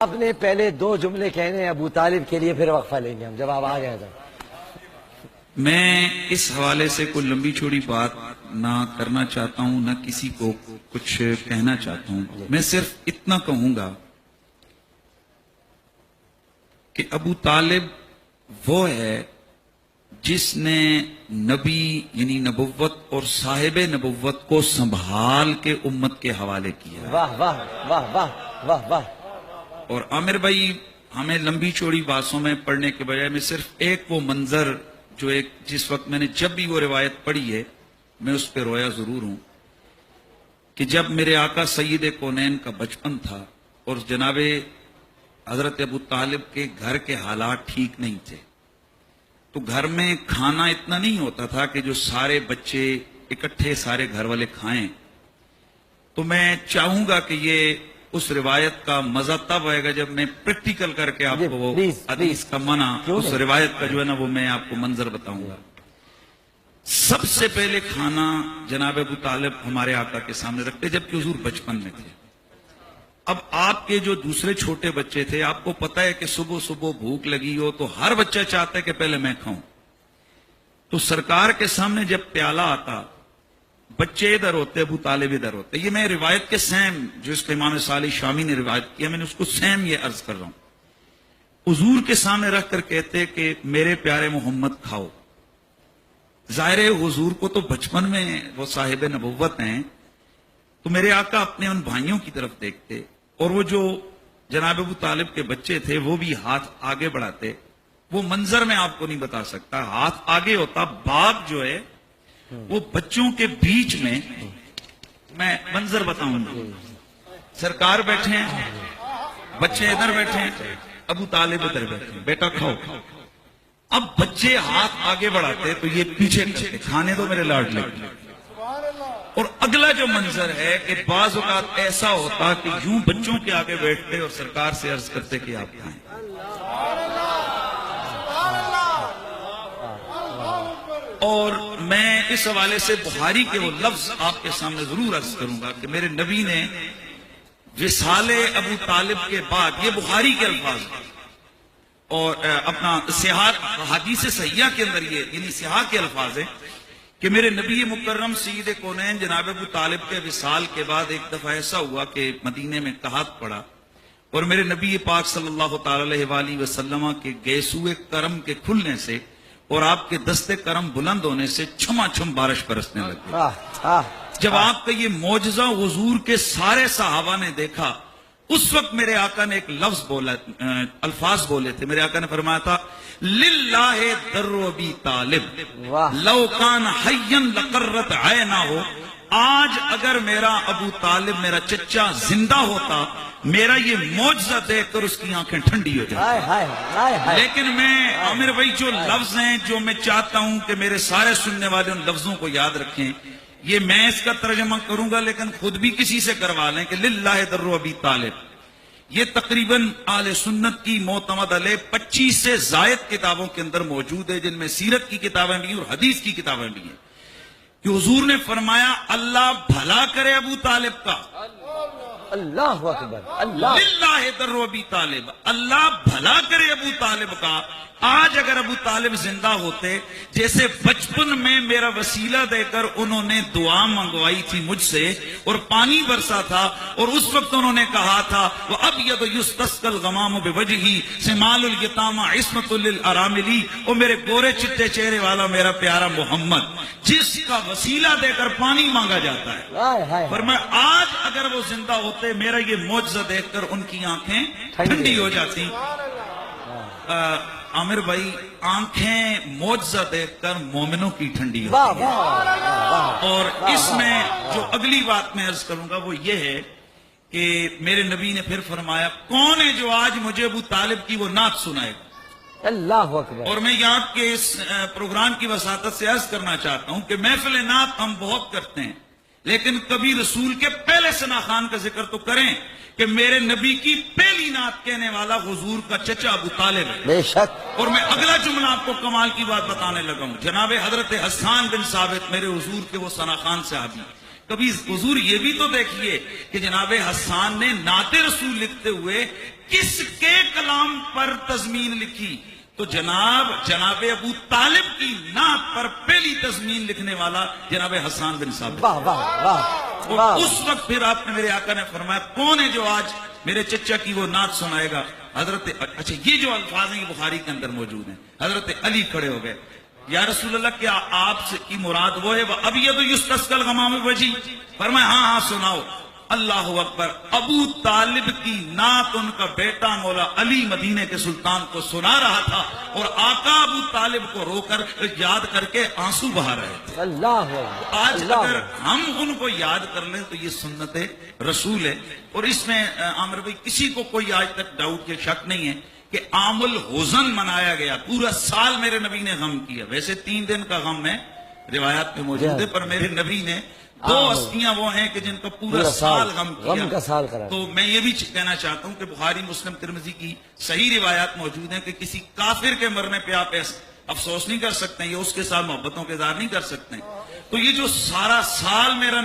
آپ نے پہلے دو جملے کہنے ہیں ابو طالب کے لیے، پھر وقفہ لیں گے ہم جب آپ آ گئے تو۔ میں اس حوالے سے کوئی لمبی چوڑی بات نہ کرنا چاہتا ہوں، نہ کسی کو کچھ کہنا چاہتا ہوں۔ میں صرف اتنا کہوں گا کہ ابو طالب وہ ہے جس نے نبی یعنی نبوت اور صاحب نبوت کو سنبھال کے امت کے حوالے کیا۔ واہ واہ واہ واہ واہ واہ۔ اور عامر بھائی، ہمیں لمبی چوڑی باتوں میں پڑھنے کے بجائے میں صرف ایک وہ منظر جو جس وقت میں نے جب بھی وہ روایت پڑھی ہے میں اس پہ رویا ضرور ہوں کہ جب میرے آقا سید کونین کا بچپن تھا اور جناب حضرت ابو طالب کے گھر کے حالات ٹھیک نہیں تھے، تو گھر میں کھانا اتنا نہیں ہوتا تھا کہ جو سارے بچے اکٹھے سارے گھر والے کھائیں۔ تو میں چاہوں گا کہ یہ اس روایت کا مزہ تب آئے گا جب میں پریکٹیکل کر کے آپ کو وہ حدیث کا منع اس روایت کا جو ہے نا وہ میں آپ کو منظر بتاؤں گا۔ سب سے پہلے کھانا جناب ابو طالب ہمارے آقا کے سامنے رکھتے جبکہ حضور بچپن میں تھے۔ اب آپ کے جو دوسرے چھوٹے بچے تھے، آپ کو پتا ہے کہ صبح صبح بھوک لگی ہو تو ہر بچہ چاہتا ہے کہ پہلے میں کھاؤں۔ تو سرکار کے سامنے جب پیالہ آتا، بچے ادھر ہوتے، ابو طالب ادھر ہوتے۔ یہ میں روایت کے سیم جو اس کو امام صالح شامی نے روایت کیا، میں نے اس کو سیم یہ عرض کر رہا ہوں۔ حضور کے سامنے رکھ کر کہتے کہ میرے پیارے محمد کھاؤ۔ ظاہر ہے حضور کو تو بچپن میں وہ صاحب نبوت ہیں، تو میرے آقا اپنے ان بھائیوں کی طرف دیکھتے اور وہ جو جناب ابو طالب کے بچے تھے وہ بھی ہاتھ آگے بڑھاتے۔ وہ منظر میں آپ کو نہیں بتا سکتا، ہاتھ آگے ہوتا، باپ جو ہے وہ بچوں کے بیچ میں منظر بتاؤں گا، سرکار بیٹھے ہیں، بچے ادھر بیٹھے ہیں، ابو طالب ادھر بیٹھے ہیں، بیٹا کھاؤ۔ اب بچے ہاتھ آگے بڑھاتے تو یہ پیچھے کرتے، کھانے تو میرے لاڈ لگے۔ اور اگلا جو منظر ہے کہ بعض اوقات ایسا ہوتا کہ یوں بچوں کے آگے بیٹھتے اور سرکار سے عرض کرتے کہ آپ کھائیں۔ اور میں اس حوالے سے بخاری کے وہ لفظ آپ کے سامنے ضرور عرض کروں گا کہ میرے نبی نے وصال ابو طالب کے بعد، یہ بخاری کے الفاظ اور اپنا صحاح حدیث صحیحہ کے اندر یہ یعنی صحاح کے الفاظ ہیں کہ میرے نبی مکرم سید کونین جناب ابو طالب کے وصال کے بعد ایک دفعہ ایسا ہوا کہ مدینے میں قحط پڑا اور میرے نبی پاک صلی اللہ تعالی علیہ وآلہ وسلم کے گیسوئے کرم کے کھلنے سے اور آپ کے دستے کرم بلند ہونے سے چھما چھم بارش برسنے لگی۔ جب آپ کا یہ معجزہ حضور کے سارے صحابہ نے دیکھا، اس وقت میرے آقا نے ایک لفظ بولا، الفاظ بولے تھے۔ میرے آقا نے فرمایا تھا للہ در ابی طالب لو کان حیا لقرت عینہ۔ آج اگر میرا ابو طالب میرا چچا زندہ ہوتا، میرا یہ معجزہ دیکھ کر اس کی آنکھیں ٹھنڈی ہو جائیں۔ لیکن میں عامر بھائی جو لفظ ہیں جو میں چاہتا ہوں کہ میرے سارے سننے والے ان لفظوں کو یاد رکھیں، یہ میں اس کا ترجمہ کروں گا لیکن خود بھی کسی سے کروا لیں کہ للہ در ابی طالب۔ یہ تقریباً اہل سنت کی معتمد علیہ 25 سے زائد کتابوں کے اندر موجود ہے، جن میں سیرت کی کتابیں بھی ہیں اور حدیث کی کتابیں بھی ہیں، کہ حضور نے فرمایا اللہ بھلا کرے ابو طالب کا، اللہ اکبر، اللہ للہ در ابی طالب، اللہ بھلا کرے ابو طالب کا۔ آج اگر ابو طالب زندہ ہوتے، جیسے بچپن میں میرا وسیلہ دے کر انہوں نے دعا منگوائی تھی مجھ سے اور پانی برسا تھا، اور اس وقت انہوں نے کہا تھا وَأَبْيَضُ يُسْتَسْقَى الْغَمَامُ بِوَجْهِهِ سِمَالُ الْيَتَامَى عِصْمَةٌ لِلْأَرَامِلِ۔ اور میرے گورے چٹے چہرے والا میرا پیارا محمد جس کا وسیلہ دے کر پانی مانگا جاتا ہے، پر میں آج اگر وہ زندہ ہوتے، میرا یہ معجزہ دیکھ کر ان کی آنکھیں ٹھنڈی ہو جاتی۔ عامر بھائی، آنکھیں معجزہ دیکھ کر مومنوں کی ٹھنڈی ہوتی ہیں۔ اور اس میں جو اگلی بات میں عرض کروں گا وہ یہ ہے کہ میرے نبی نے پھر فرمایا کون ہے جو آج مجھے ابو طالب کی وہ نعت سنائے گا؟ اللہ اکبر۔ اور میں یہاں کے اس پروگرام کی وساطت سے عرض کرنا چاہتا ہوں کہ محفل نعت ہم بہت کرتے ہیں، لیکن کبھی رسول کے پہلے ثنا خان کا ذکر تو کریں کہ میرے نبی کی پہلی نعت کہنے والا حضور کا چچا ابو طالب ہے، بے شک۔ اور میں اگلا جملہ آپ کو کمال کی بات بتانے لگا ہوں۔ جناب حضرت حسان بن ثابت میرے حضور کے وہ ثنا خان صحابی کبھی حضور یہ بھی تو دیکھیے کہ جناب حسان نے نعت رسول لکھتے ہوئے کس کے کلام پر تضمین لکھی؟ تو جناب ابو طالب کی نعت پر پہلی تضمین لکھنے والا جناب حسان بن ثابت. واہ واہ واہ اور واہ. اس وقت پھر آپ نے میرے آقا نے فرمایا کون ہے جو آج میرے چچا کی وہ نعت سنائے گا؟ حضرت اچھا یہ جو الفاظ ہیں یہ بخاری کے اندر موجود ہیں. حضرت علی کھڑے ہو گئے. یا رسول اللہ کیا آپ سے کی مراد وہ ہے اب یہ تو یستسقى الغمام وجی؟ فرمایا ہاں سناؤ. اللہ اکبر. ابو طالب کی نعت ان کا بیٹا مولا علی مدینے کے سلطان کو سنا رہا تھا اور آقا ابو طالب کو رو کر یاد کر کے آنسو بہا رہے تھے. اللہ آج اللہ. اگر ہم ان کو یاد کر لیں تو یہ سنت رسول ہے. اور اس میں عامر بھائی کسی کو کوئی آج تک ڈاؤٹ کے شک نہیں ہے کہ عام الحزن منایا گیا. پورا سال میرے نبی نے غم کیا. ویسے 3 دن کا غم ہے روایات میں موجود ہے پر میرے نبی نے 2 ہستیاں وہ ہیں کہ جن کا پورا سال غم کیا. غم کا سال کرا. تو میں یہ بھی کہنا چاہتا ہوں کہ بخاری مسلم ترمذی کی صحیح روایات موجود ہیں کہ کسی کافر کے مرنے پہ آپ افسوس نہیں کر سکتے ہیں یا اس کے ساتھ محبتوں کے اظہار نہیں کر سکتے ہیں. تو یہ جو سارا سال میرا